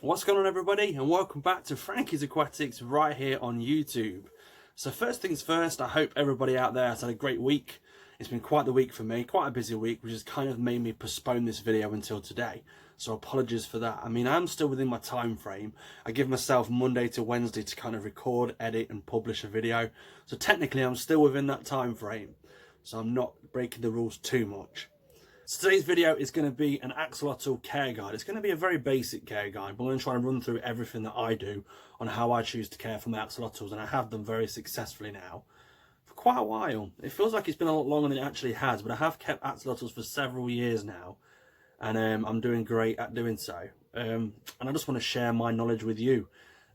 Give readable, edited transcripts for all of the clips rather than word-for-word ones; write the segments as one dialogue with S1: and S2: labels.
S1: What's going on, everybody, and welcome back to Frankie's Aquatics right here on YouTube. So first things first, I hope everybody out there has had a great week. It's been quite the week for me, quite a busy week, which has kind of made me postpone this video until today. So apologies for that. I mean, I'm still within my time frame. I give myself Monday to Wednesday to kind of record, edit and publish a video. So technically I'm still within that time frame. So I'm not breaking the rules too much. So today's video is going to be an axolotl care guide. It's going to be a very basic care guide, but I'm going to try and run through everything that I do on how I choose to care for my axolotls, and I have done very successfully now for quite a while. It feels like it's been a lot longer than it actually has, but I have kept axolotls for several years now, and I'm doing great at doing so. And I just want to share my knowledge with you.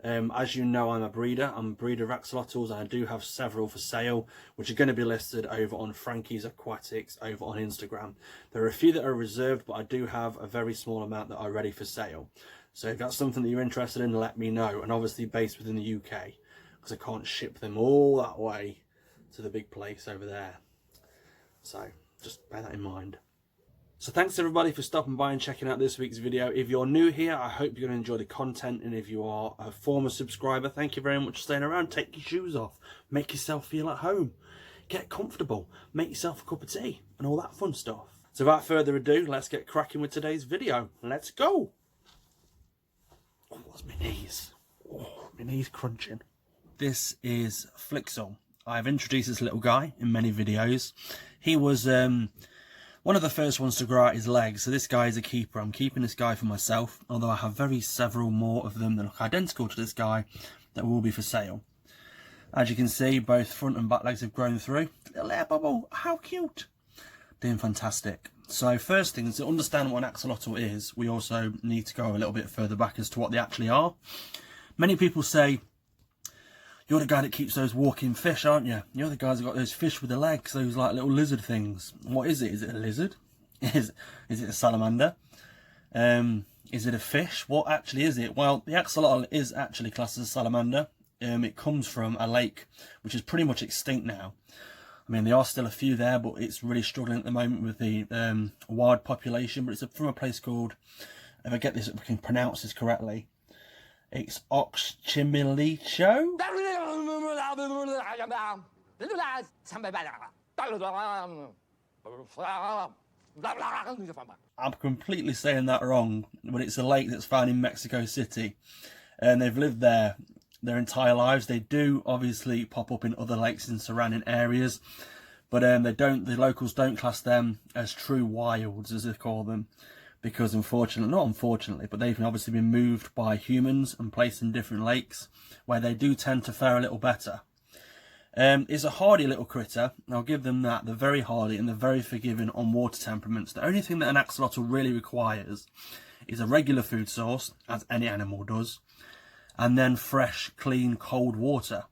S1: As you know, I'm a breeder of axolotls, and I do have several for sale, which are going to be listed over on Frankie's Aquatics over on Instagram. There are a few that are reserved, but I do have a very small amount that are ready for sale. So if that's something that you're interested in, let me know. And obviously based within the UK, because I can't ship them all that way to the big place over there. So just bear that in mind. So thanks everybody for stopping by and checking out this week's video. If you're new here, I hope you're going to enjoy the content, and if you are a former subscriber, thank you very much for staying around. Take your shoes off, make yourself feel at home, get comfortable, make yourself a cup of tea and all that fun stuff. So without further ado, let's get cracking with today's video. Let's go. Oh, what's my knees? Oh, my knees crunching. This is Flixel. I've introduced this little guy in many videos. He was one of the first ones to grow out his legs, so this guy is a keeper. I'm keeping this guy for myself, although I have several more of them that look identical to this guy that will be for sale. As you can see, both front and back legs have grown through. Little air bubble, how cute. Doing fantastic. So first thing is, to understand what an axolotl is, we also need to go a little bit further back as to what they actually are. Many people say, you're the guy that keeps those walking fish, aren't you? You're the guys that got those fish with the legs, those like little lizard things. What is it? Is it a lizard? Is it a salamander? Is it a fish? What actually is it? Well, the axolotl is actually classed as a salamander. It comes from a lake which is pretty much extinct now. I mean, there are still a few there, but it's really struggling at the moment with the wild population. But it's from a place called, if I get this, if I can pronounce this correctly, it's Axolotl. I'm completely saying that wrong, but it's a lake that's found in Mexico City, and they've lived there their entire lives. They do obviously pop up in other lakes in surrounding areas, but the locals don't class them as true wilds, as they call them, because not unfortunately, but they've obviously been moved by humans and placed in different lakes where they do tend to fare a little better. It's a hardy little critter, I'll give them that. They're very hardy and they're very forgiving on water temperaments. The only thing that an axolotl really requires is a regular food source, as any animal does, and then fresh, clean, cold water.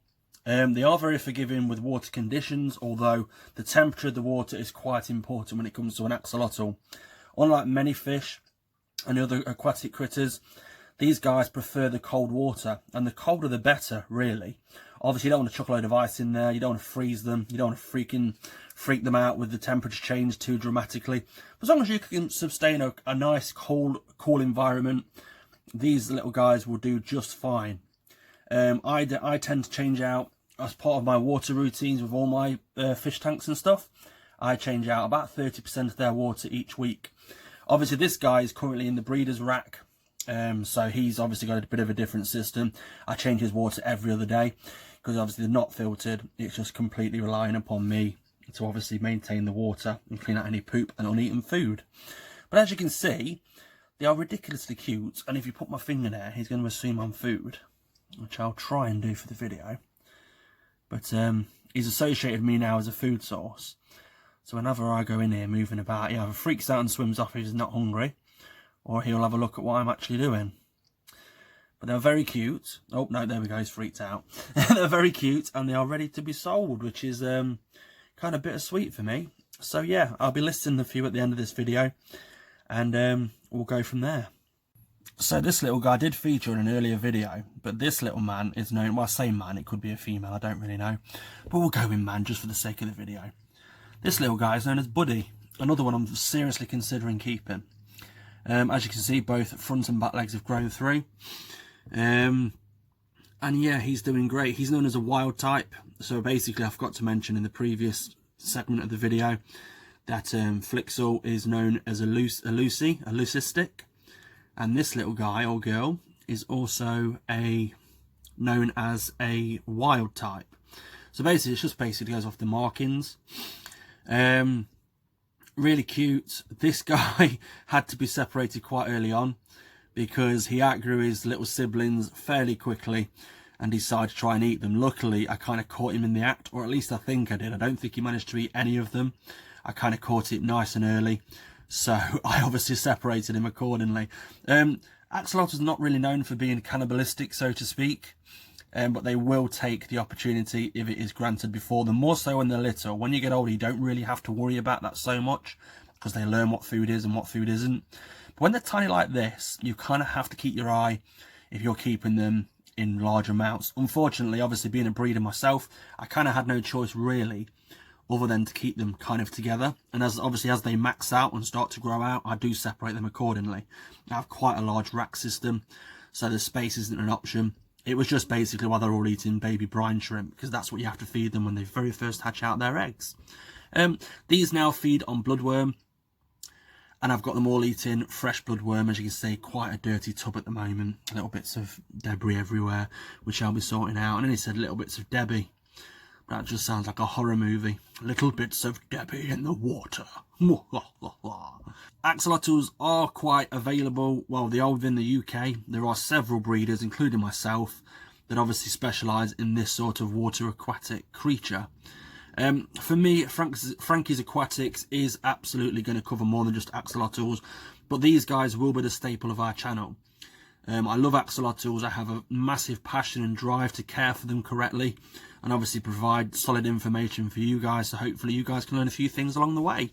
S1: They are very forgiving with water conditions, although the temperature of the water is quite important when it comes to an axolotl. Unlike many fish and other aquatic critters, these guys prefer the cold water, and the colder the better, really. Obviously, you don't want to chuck a load of ice in there, you don't want to freeze them, you don't want to freak them out with the temperature change too dramatically. But as long as you can sustain a nice, cool environment, these little guys will do just fine. I tend to change out, as part of my water routines with all my fish tanks and stuff, I change out about 30% of their water each week. Obviously, this guy is currently in the breeder's rack, so he's obviously got a bit of a different system. I change his water every other day, because obviously they're not filtered. It's just completely relying upon me to obviously maintain the water and clean out any poop and uneaten food. But as you can see, they are ridiculously cute, and if you put my finger there, he's going to assume I'm food, which I'll try and do for the video. But he's associated with me now as a food source. So whenever I go in here moving about, he either freaks out and swims off if he's not hungry, or he'll have a look at what I'm actually doing. But they're very cute. Oh, no, there we go, he's freaked out. They're very cute, and they are ready to be sold, which is kind of bittersweet for me. So yeah, I'll be listing a few at the end of this video, and we'll go from there. So this little guy did feature in an earlier video, but this little man is known, well, I say man, it could be a female, I don't really know. But we'll go with man just for the sake of the video. This little guy is known as Buddy, another one I'm seriously considering keeping. As you can see, both front and back legs have grown through. And yeah, he's doing great. He's known as a wild type. So basically, I forgot to mention in the previous segment of the video that Flixel is known as a leucistic. And this little guy or girl is also known as a wild type. So basically, it just basically goes off the markings. Really cute. This guy had to be separated quite early on because he outgrew his little siblings fairly quickly and decided to try and eat them. Luckily, I kind of caught him in the act, or at least I think I did. I don't think he managed to eat any of them. I kind of caught it nice and early, so I obviously separated him accordingly. Axolotl is not really known for being cannibalistic, so to speak, but they will take the opportunity if it is granted before them, more so when they're little. When you get older, you don't really have to worry about that so much because they learn what food is and what food isn't. But when they're tiny like this, you kind of have to keep your eye if you're keeping them in large amounts. Unfortunately, obviously being a breeder myself, I kind of had no choice really other than to keep them kind of together. And as they max out and start to grow out, I do separate them accordingly. I have quite a large rack system, so the space isn't an option. It was just basically while they're all eating baby brine shrimp, because that's what you have to feed them when they very first hatch out their eggs. These now feed on bloodworm, and I've got them all eating fresh bloodworm. As you can see, quite a dirty tub at the moment. Little bits of debris everywhere, which I'll be sorting out. And then he said little bits of Debbie. That just sounds like a horror movie. Little bits of Debbie in the water. Axolotls are quite available. Well, they are within the UK. There are several breeders, including myself, that obviously specialise in this sort of water aquatic creature. For me, Frankie's Aquatics is absolutely going to cover more than just axolotls, but these guys will be the staple of our channel. I love axolotls. I have a massive passion and drive to care for them correctly and obviously provide solid information for you guys, so hopefully you guys can learn a few things along the way.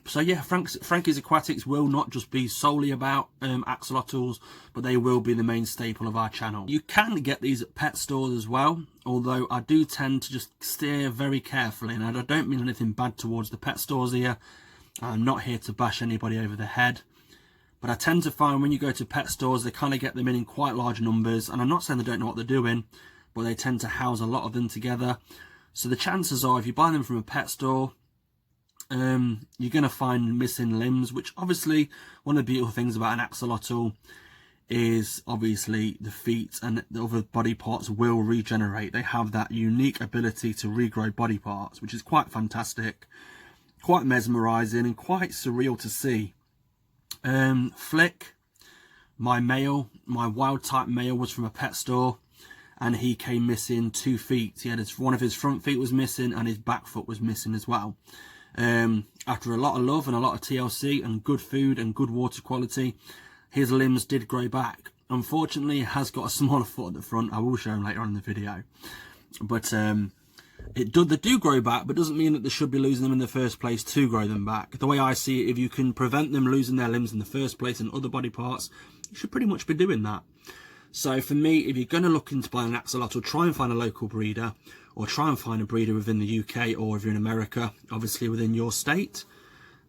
S1: So yeah, Frankie's Aquatics will not just be solely about axolotls, but they will be the main staple of our channel. You can get these at pet stores as well, although I do tend to just steer very carefully, and I don't mean anything bad towards the pet stores here. I'm not here to bash anybody over the head, but I tend to find when you go to pet stores, they kind of get them in quite large numbers, and I'm not saying they don't know what they're doing, but they tend to house a lot of them together. So the chances are, if you buy them from a pet store, you're going to find missing limbs, which obviously one of the beautiful things about an axolotl is obviously the feet and the other body parts will regenerate. They have that unique ability to regrow body parts, which is quite fantastic, quite mesmerizing and quite surreal to see. Flick, my wild type male, was from a pet store, and he came missing 2 feet. He had one of his front feet was missing and his back foot was missing as well. After a lot of love and a lot of TLC and good food and good water quality, his limbs did grow back. Unfortunately, he has got a smaller foot at the front. I will show him later on in the video. But they do grow back, but doesn't mean that they should be losing them in the first place to grow them back. The way I see it, if you can prevent them losing their limbs in the first place and other body parts, you should pretty much be doing that. So for me, if you're going to look into buying an axolotl, try and find a local breeder, or try and find a breeder within the UK, or if you're in America, obviously within your state,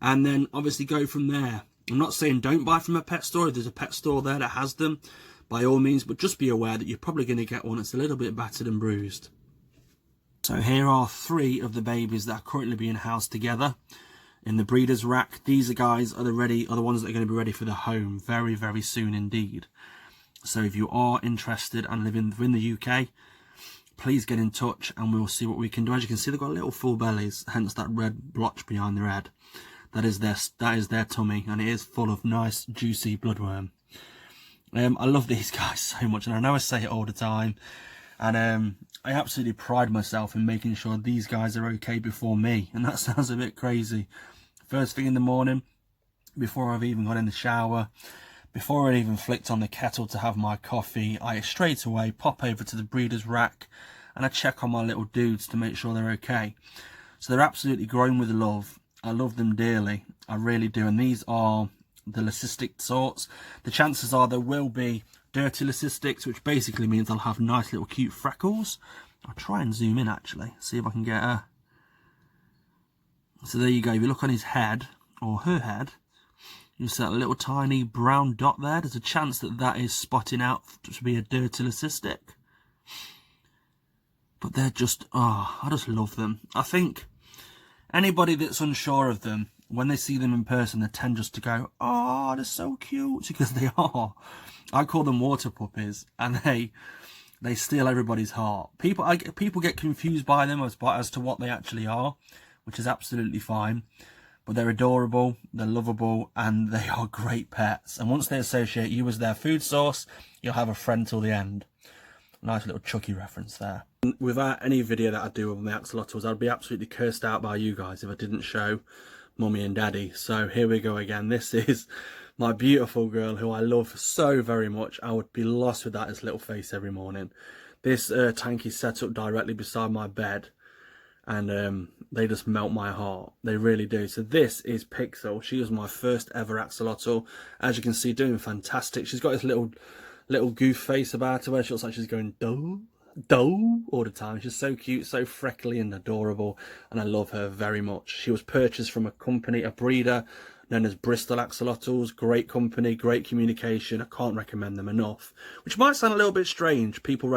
S1: and then obviously go from there. I'm not saying don't buy from a pet store. If there's a pet store there that has them, by all means, but just be aware that you're probably going to get one that's a little bit battered and bruised. So here are 3 of the babies that are currently being housed together in the breeder's rack. These guys are the ones that are going to be ready for the home very, very soon indeed. So if you are interested and living within the UK, please get in touch and we'll see what we can do. As you can see, they've got little full bellies, hence that red blotch behind their head. That is their tummy, and it is full of nice, juicy bloodworm. I love these guys so much, and I know I say it all the time, and I absolutely pride myself in making sure these guys are okay before me, and that sounds a bit crazy. First thing in the morning, before I've even got in the shower, before I even flicked on the kettle to have my coffee, I straight away pop over to the breeder's rack and I check on my little dudes to make sure they're okay. So they're absolutely grown with love. I love them dearly, I really do. And these are the leucistic sorts. The chances are there will be dirty leucistics, which basically means they'll have nice little cute freckles. I'll try and zoom in actually, see if I can get a... So there you go, if you look on his head, or her head, You see that little tiny brown dot there? There's a chance that that is spotting out to be a dirty cystic. But they're just, oh, I just love them. I think anybody that's unsure of them, when they see them in person, they tend just to go, oh, they're so cute, because they are. I call them water puppies, and they steal everybody's heart. People get confused by them as to what they actually are, which is absolutely fine. But they're adorable, they're lovable, and they are great pets. And once they associate you as their food source, you'll have a friend till the end. Nice little Chucky reference there. Without any video that I do of my axolotls, I'd be absolutely cursed out by you guys if I didn't show Mummy and Daddy. So here we go again. This is my beautiful girl who I love so very much. I would be lost without his little face every morning. This tank is set up directly beside my bed, and they just melt my heart. They really do. So this is Pixel. She was my first ever axolotl. As you can see, doing fantastic. She's got this little goof face about her where she looks like she's going doe all the time. She's so cute, so freckly and adorable, and I love her very much. She was purchased from a company, a breeder known as Bristol Axolotls. Great company, great communication. I can't recommend them enough, which might sound a little bit strange. Breeders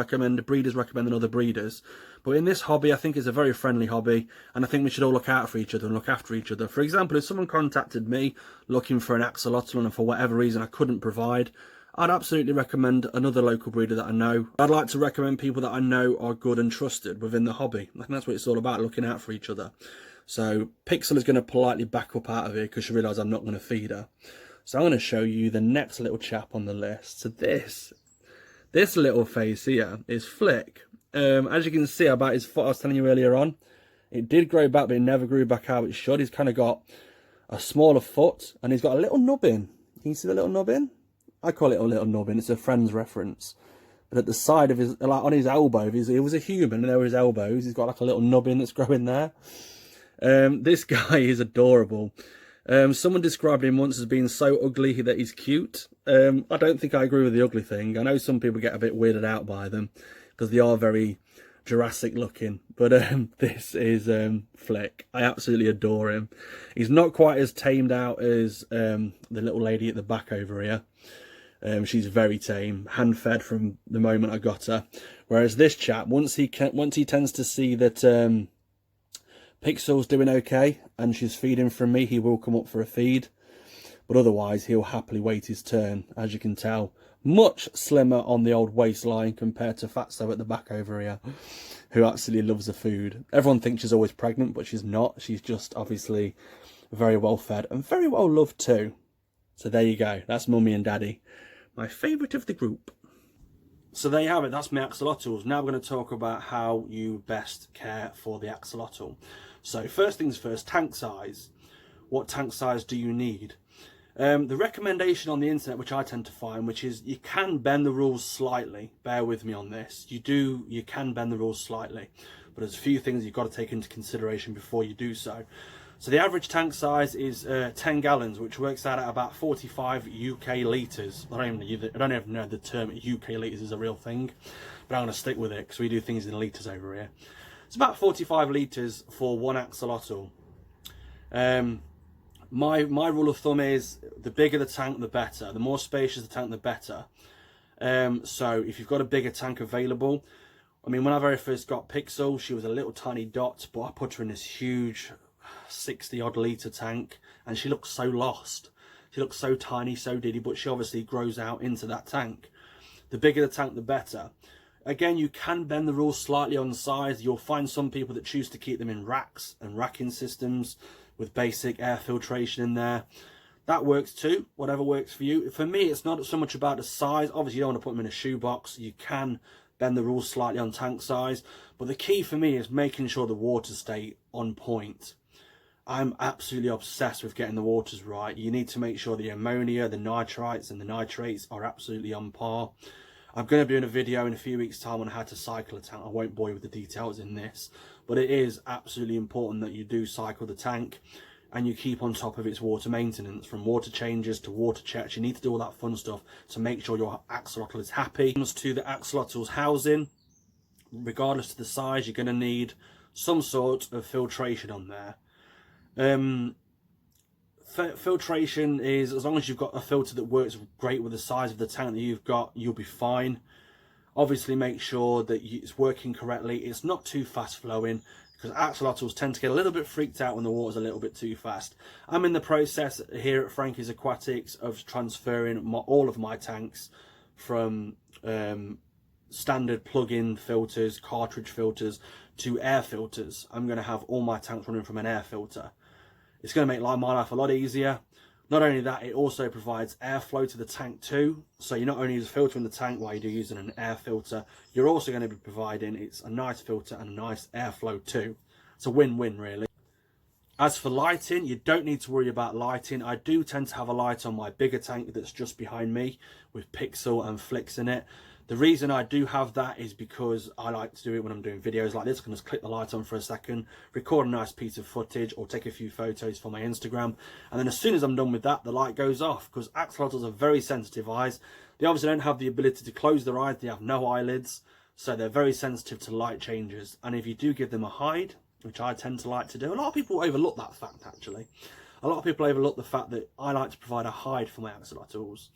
S1: recommending other breeders, but in this hobby I think it's a very friendly hobby, and I think we should all look out for each other and look after each other. For example, if someone contacted me looking for an axolotl and for whatever reason I couldn't provide, I'd absolutely recommend another local breeder that I know. I'd like to recommend people that I know are good and trusted within the hobby. I think that's what it's all about, looking out for each other. So Pixel is going to politely back up out of here because she realised I'm not going to feed her. So I'm going to show you the next little chap on the list. So this little face here is Flick. As you can see about his foot I was telling you earlier on, it did grow back, but it never grew back how it should. He's kind of got a smaller foot, and he's got a little nubbin. Can you see the little nubbin? I call it a little nubbin. It's a Friends reference. But at the side of his, like on his elbow, he was a human, and there were his elbows. He's got like a little nubbin that's growing there. This guy is adorable. Someone described him once as being so ugly that he's cute. I don't think I agree with the ugly thing. I know some people get a bit weirded out by them because they are very Jurassic looking. But this is Flick. I absolutely adore him. He's not quite as tamed out as the little lady at the back over here. She's very tame, hand-fed from the moment I got her. Whereas this chap, once he tends to see that Pixel's doing okay and she's feeding from me, he will come up for a feed. But otherwise, he'll happily wait his turn. As you can tell, much slimmer on the old waistline compared to Fatso at the back over here, who absolutely loves the food. Everyone thinks she's always pregnant, but she's not. She's just obviously very well fed and very well loved too. So there you go. That's Mummy and Daddy. My favourite of the group. So there you have it, that's my axolotls. Now we're going to talk about how you best care for the axolotl. So first things first, tank size. What tank size do you need? The recommendation on the internet, which I tend to find, which is you can bend the rules slightly. Bear with me on this. You can bend the rules slightly. But there's a few things you've got to take into consideration before you do so. So the average tank size is 10 gallons, which works out at about 45 UK litres. I don't even know the term UK litres is a real thing, but I'm going to stick with it because we do things in litres over here. It's about 45 litres for one axolotl. My rule of thumb is the bigger the tank, the better. The more spacious the tank, the better. So if you've got a bigger tank available, I mean, when I very first got Pixel, she was a little tiny dot, but I put her in this huge 60 odd litre tank, and she looks so lost. She looks so tiny, so diddy, but she obviously grows out into that tank. The bigger the tank, the better. Again, you can bend the rules slightly on size. You'll find some people that choose to keep them in racks and racking systems with basic air filtration in there. That works too, whatever works for you. For me, it's not so much about the size. Obviously, you don't want to put them in a shoebox. You can bend the rules slightly on tank size, but the key for me is making sure the waters stay on point. I'm absolutely obsessed with getting the waters right. You need to make sure the ammonia, the nitrites and the nitrates are absolutely on par. I'm going to be doing a video in a few weeks' time on how to cycle a tank. I won't bore you with the details in this, but it is absolutely important that you do cycle the tank and you keep on top of its water maintenance, from water changes to water checks. You need to do all that fun stuff to make sure your axolotl is happy. When it comes to the axolotl's housing, regardless of the size, you're going to need some sort of filtration on there. Filtration is, as long as you've got a filter that works great with the size of the tank that you've got, you'll be fine. Obviously make sure that it's working correctly. It's not too fast flowing, because axolotls tend to get a little bit freaked out when the water's a little bit too fast. I'm in the process here at Frankie's Aquatics of transferring all of my tanks from standard plug-in filters, cartridge filters, to air filters. I'm going to have all my tanks running from an air filter. It's going to make my life a lot easier. Not only that, it also provides airflow to the tank too. So you're not only just filtering the tank while you're using an air filter, you're also going to be providing it's a nice filter and a nice airflow too. It's a win-win really. As for lighting, you don't need to worry about lighting. I do tend to have a light on my bigger tank that's just behind me with pixel and flicks in it. The reason I do have that is because I like to do it when I'm doing videos like this. I can just click the light on for a second, record a nice piece of footage or take a few photos for my Instagram. And then as soon as I'm done with that, the light goes off, because axolotls are very sensitive eyes. They obviously don't have the ability to close their eyes. They have no eyelids. So they're very sensitive to light changes. And if you do give them a hide, which I tend to like to do, a lot of people overlook that fact actually. A lot of people overlook the fact that I like to provide a hide for my axolotls.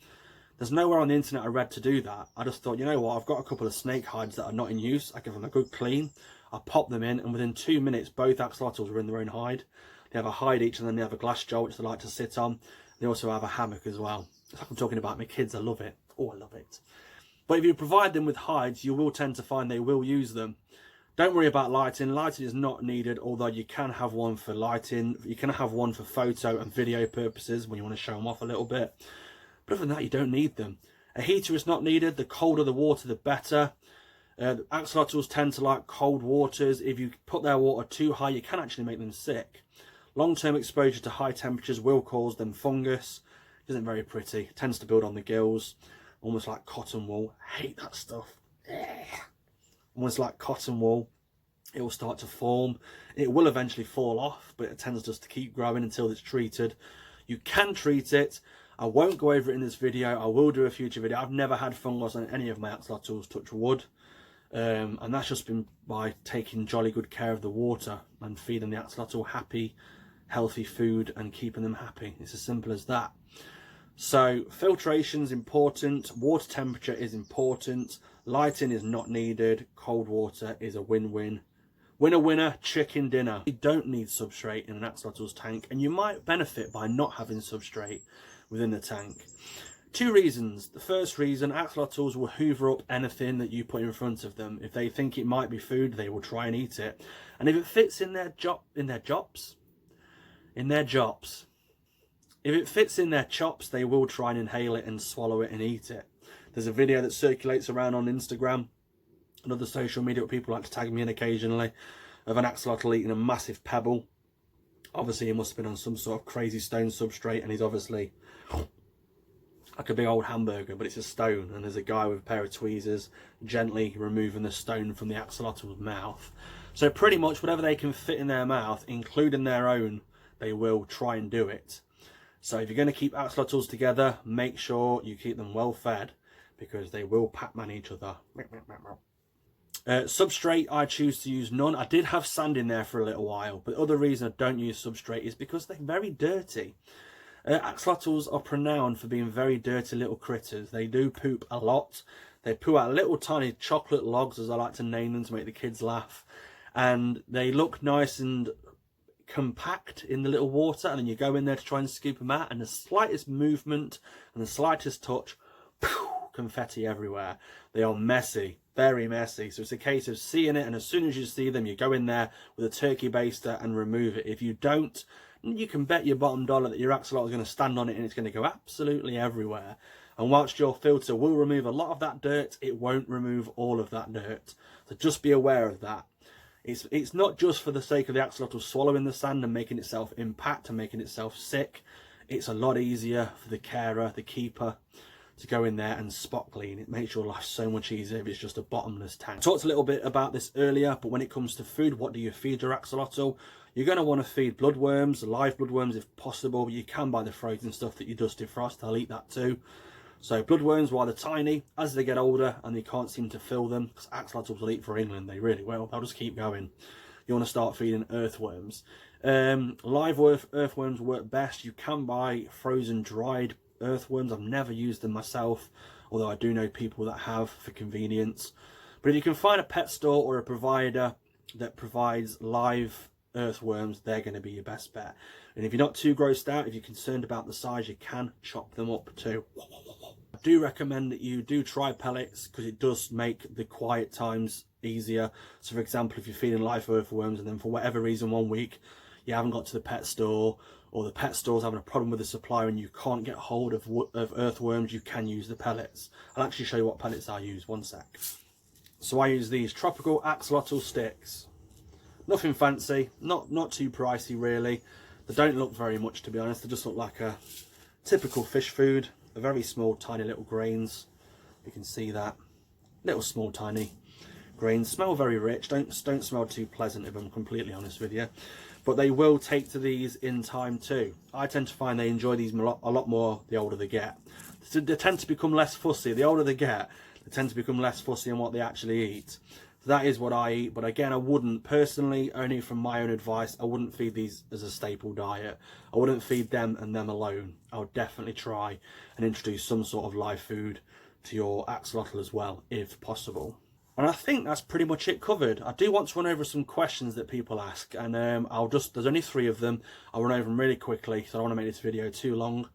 S1: There's nowhere on the internet I read to do that. I just thought, you know what, I've got a couple of snake hides that are not in use. I give them a good clean. I pop them in, and within 2 minutes, both axolotls are in their own hide. They have a hide each, and then they have a glass jar which they like to sit on. They also have a hammock as well. It's like I'm talking about my kids. I love it. Oh, I love it. But if you provide them with hides, you will tend to find they will use them. Don't worry about lighting. Lighting is not needed, although you can have one for lighting. You can have one for photo and video purposes when you want to show them off a little bit. But other than that, you don't need them. A heater is not needed. The colder the water, the better. The axolotls tend to like cold waters. If you put their water too high, you can actually make them sick. Long-term exposure to high temperatures will cause them fungus. It isn't very pretty. It tends to build on the gills, almost like cotton wool. I hate that stuff. Almost like cotton wool. It will start to form. It will eventually fall off, but it tends just to keep growing until it's treated. You can treat it. I won't go over it in this video. I will do a future video. I've never had fungus on any of my axolotls, touch wood. And that's just been by taking jolly good care of the water and feeding the axolotl happy, healthy food and keeping them happy. It's as simple as that. So filtration is important. Water temperature is important. Lighting is not needed. Cold water is a win-win. Winner, winner, chicken dinner. You don't need substrate in an axolotl's tank, and you might benefit by not having substrate within the tank. 2 reasons. The first reason, axolotls will hoover up anything that you put in front of them. If they think it might be food, they will try and eat it. And if it fits in their chops, if it fits in their chops, they will try and inhale it and swallow it and eat it. There's a video that circulates around on Instagram and other social media where people like to tag me in occasionally, of an axolotl eating a massive pebble. Obviously, he must have been on some sort of crazy stone substrate, and he's obviously like a big old hamburger, but it's a stone, and there's a guy with a pair of tweezers gently removing the stone from the axolotl's mouth. So pretty much whatever they can fit in their mouth, including their own, they will try and do it. So if you're going to keep axolotls together, make sure you keep them well fed, because they will Pac-Man each other. Substrate, I choose to use none. I did have sand in there for a little while, but the other reason I don't use substrate is because they're very dirty. Axolotls are renowned for being very dirty little critters. They do poop a lot. They poo out little tiny chocolate logs, as I like to name them to make the kids laugh. And they look nice and compact in the little water, and then you go in there to try and scoop them out, and the slightest movement and the slightest touch, poof, confetti everywhere. They are messy, very messy. So it's a case of seeing it, and as soon as you see them, you go in there with a turkey baster and remove it. If you don't, you can bet your bottom dollar that your axolotl is going to stand on it and it's going to go absolutely everywhere. And whilst your filter will remove a lot of that dirt, it won't remove all of that dirt. So just be aware of that. It's not just for the sake of the axolotl swallowing the sand and making itself impact and making itself sick. It's a lot easier for the carer, the keeper, to go in there and spot clean. It makes your life so much easier if it's just a bottomless tank. I talked a little bit about this earlier, but when it comes to food, what do you feed your axolotl? You're going to want to feed bloodworms, live bloodworms if possible. You can buy the frozen stuff that you just defrost. They'll eat that too. So bloodworms, while they're tiny, as they get older and they can't seem to fill them, because axolotls will eat for England, they really will. They'll just keep going. You want to start feeding earthworms. Live earthworms work best. You can buy frozen dried earthworms. I've never used them myself, although I do know people that have for convenience. But if you can find a pet store or a provider that provides live earthworms, they're going to be your best bet. And if you're not too grossed out, if you're concerned about the size, you can chop them up too. I do recommend that you do try pellets, because it does make the quiet times easier. So for example, if you're feeding live earthworms and then for whatever reason 1 week you haven't got to the pet store, or the pet store's having a problem with the supplier and you can't get hold of earthworms, you can use the pellets. I'll actually show you what pellets I use, one sec. So I use these tropical axolotl sticks. Nothing fancy, not too pricey really. They don't look very much, to be honest. They just look like a typical fish food. They're very small, tiny little grains. You can see that. Little small tiny grains. Smell very rich. Don't smell too pleasant, if I'm completely honest with you. But they will take to these in time too. I tend to find they enjoy these a lot more the older they get. So they tend to become less fussy. The older they get, they tend to become less fussy on what they actually eat. So that is what I eat. But again, I wouldn't personally, only from my own advice, I wouldn't feed these as a staple diet. I wouldn't feed them and them alone. I would definitely try and introduce some sort of live food to your axolotl as well, if possible. And I think that's pretty much it covered. I do want to run over some questions that people ask, and there's only 3 of them. I'll run over them really quickly, so I don't want to make this video too long.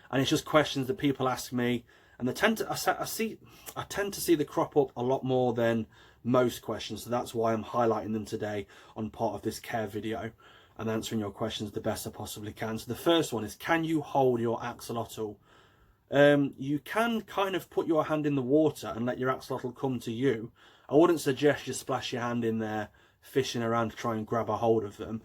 S1: And it's just questions that people ask me, and they tend to, I tend to see the crop up a lot more than most questions, so that's why I'm highlighting them today on part of this care video and answering your questions the best I possibly can. So the first one is, can you hold your axolotl? You can kind of put your hand in the water and let your axolotl come to you. I wouldn't suggest you splash your hand in there fishing around to try and grab a hold of them.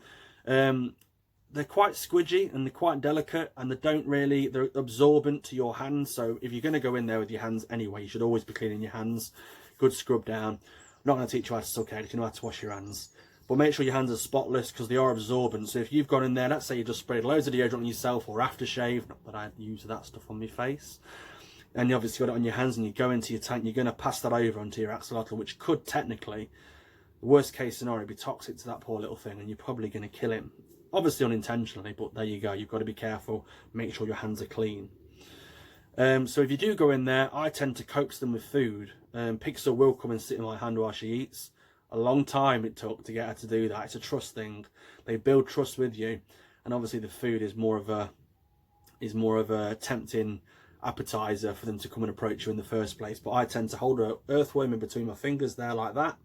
S1: They're quite squidgy and they're quite delicate, and they're absorbent to your hands. So if you're going to go in there with your hands anyway, you should always be cleaning your hands. Good scrub down. I'm not going to teach you how to suck eggs, you know how to wash your hands. But make sure your hands are spotless, because they are absorbent. So if you've gone in there, let's say you just sprayed loads of deodorant on yourself or aftershave, not that I use that stuff on my face, and you obviously got it on your hands and you go into your tank, you're going to pass that over onto your axolotl, which could technically, worst case scenario, be toxic to that poor little thing, and you're probably going to kill him. Obviously unintentionally, but there you go. You've got to be careful. Make sure your hands are clean. So if you do go in there, I tend to coax them with food. Pixel will come and sit in my hand while she eats. A long time it took to get her to do that. It's a trust thing. They build trust with you, and obviously the food is more of a tempting appetizer for them to come and approach you in the first place. But I tend to hold an earthworm in between my fingers there like that,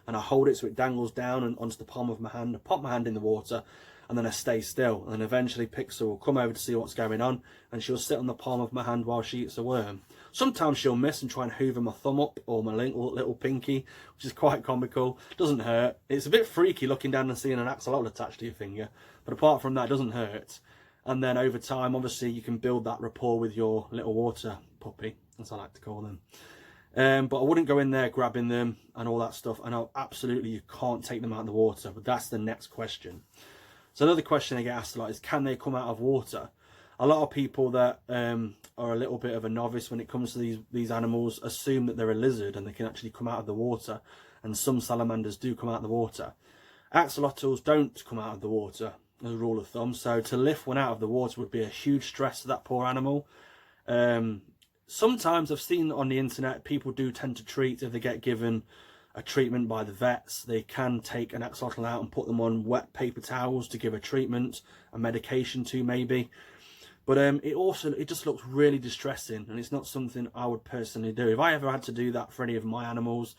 S1: and I hold it so it dangles down and onto the palm of my hand. I pop my hand in the water, and then I stay still, and eventually Pixel will come over to see what's going on, and she'll sit on the palm of my hand while she eats a worm. Sometimes she'll miss and try and hoover my thumb up or my little pinky, which is quite comical. Doesn't hurt. It's a bit freaky looking down and seeing an axolotl attached to your finger, but apart from that, it doesn't hurt. And then over time, obviously, you can build that rapport with your little water puppy, as I like to call them. But I wouldn't go in there grabbing them and all that stuff. And absolutely, you can't take them out of the water. But that's the next question. So another question I get asked a lot is, can they come out of water? A lot of people that are a little bit of a novice when it comes to these animals assume that they're a lizard and they can actually come out of the water. And some salamanders do come out of the water. Axolotls don't come out of the water, as a rule of thumb. So to lift one out of the water would be a huge stress to that poor animal. Sometimes I've seen on the internet, people do tend to treat, if they get given a treatment by the vets, they can take an axolotl out and put them on wet paper towels to give a treatment, a medication to maybe. But it just looks really distressing, and it's not something I would personally do. If I ever had to do that for any of my animals,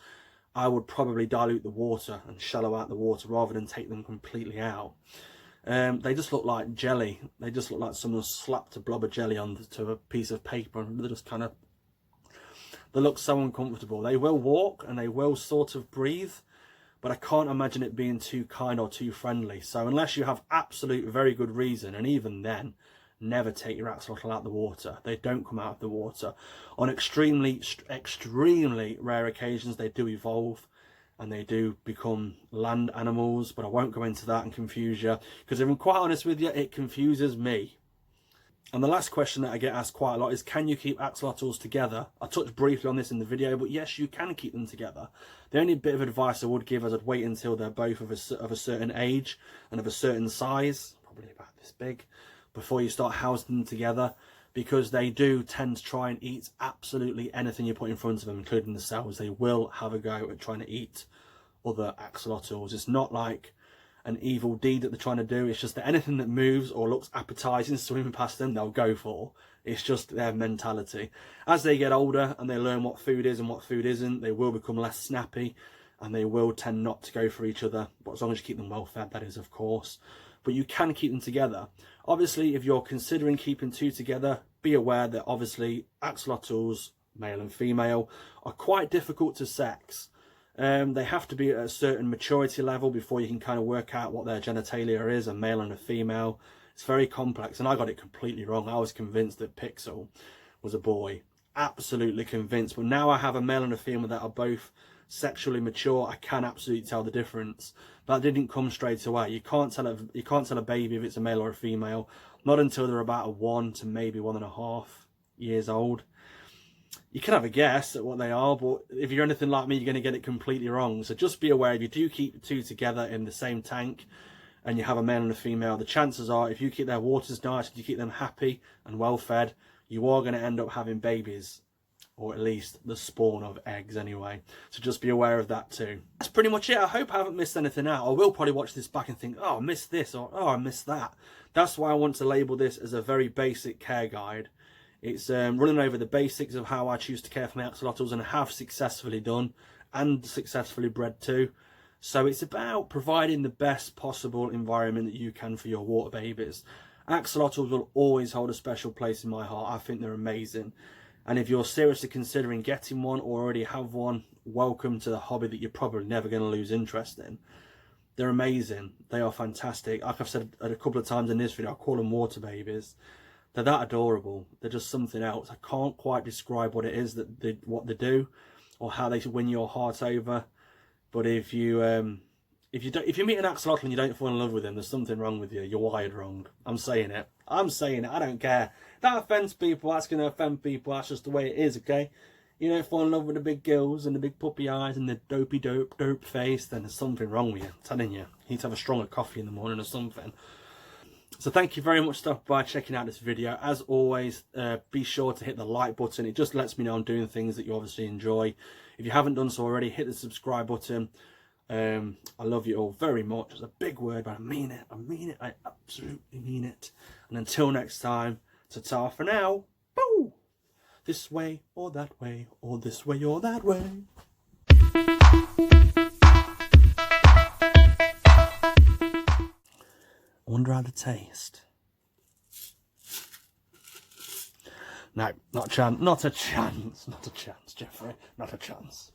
S1: I would probably dilute the water and shallow out the water rather than take them completely out. They just look like jelly. They just look like someone slapped a blob of jelly onto a piece of paper, and they just kind of, they look so uncomfortable. They will walk and they will sort of breathe, but I can't imagine it being too kind or too friendly. So unless you have absolute very good reason, and even then, never take your axolotl out of the water. They don't come out of the water. On extremely rare occasions, they do evolve and they do become land animals, but I won't go into that and confuse you, because if I'm quite honest with you, it confuses me. And the last question that I get asked quite a lot is, can you keep axolotls together? I touched briefly on this in the video, but yes, you can keep them together. The only bit of advice I would give is I'd wait until they're both of a certain age and of a certain size, probably about this big, before you start housing them together, because they do tend to try and eat absolutely anything you put in front of them, including the cells. They will have a go at trying to eat other axolotls. It's not like an evil deed that they're trying to do. It's just that anything that moves or looks appetizing swimming past them, they'll go for. It's just their mentality. As they get older and they learn what food is and what food isn't, they will become less snappy and they will tend not to go for each other. But as long as you keep them well fed, that is, of course. But you can keep them together. Obviously, if you're considering keeping two together, be aware that obviously axolotls, male and female, are quite difficult to sex. They have to be at a certain maturity level before you can kind of work out what their genitalia is, a male and a female. It's very complex, and I got it completely wrong. I was convinced that Pixel was a boy. Absolutely convinced. But now I have a male and a female that are both sexually mature. I can absolutely tell the difference. But that didn't come straight away. You can't tell a baby if it's a male or a female, not until they're about 1 to maybe 1.5 years old. You can have a guess at what they are, but if you're anything like me, you're going to get it completely wrong. So just be aware, if you do keep the two together in the same tank and you have a male and a female, the chances are, if you keep their waters nice, if you keep them happy and well fed, you are going to end up having babies, or at least the spawn of eggs anyway. So just be aware of that too. That's pretty much it. I hope I haven't missed anything out. I will probably watch this back and think, oh, I missed this, or oh, I missed that. That's why I want to label this as a very basic care guide. It's running over the basics of how I choose to care for my axolotls, and have successfully done and successfully bred too. So it's about providing the best possible environment that you can for your water babies. Axolotls will always hold a special place in my heart. I think they're amazing. And if you're seriously considering getting one or already have one, welcome to the hobby that you're probably never going to lose interest in. They're amazing. They are fantastic. Like I've said a couple of times in this video, I call them water babies. They're that adorable. They're just something else. I can't quite describe what it is that what they do, or how they win your heart over. But if you meet an axolotl and you don't fall in love with him, there's something wrong with you. You're wired wrong. I'm saying it. I'm saying it. I don't care. That offends people. That's going to offend people. That's just the way it is. Okay. You don't fall in love with the big gills and the big puppy eyes and the dopey dope face, then there's something wrong with you. I'm telling you. You need to have a stronger coffee in the morning or something. So thank you very much for checking out this video. As always, be sure to hit the like button. It just lets me know I'm doing things that you obviously enjoy. If you haven't done so already, hit the subscribe button. I love you all very much. It's a big word, but I mean it. I mean it. I absolutely mean it. And until next time, ta-ta for now. Boo! This way or that way, or this way or that way. I wonder how they taste. No, not a chance. Not a chance. Not a chance, Jeffrey. Not a chance.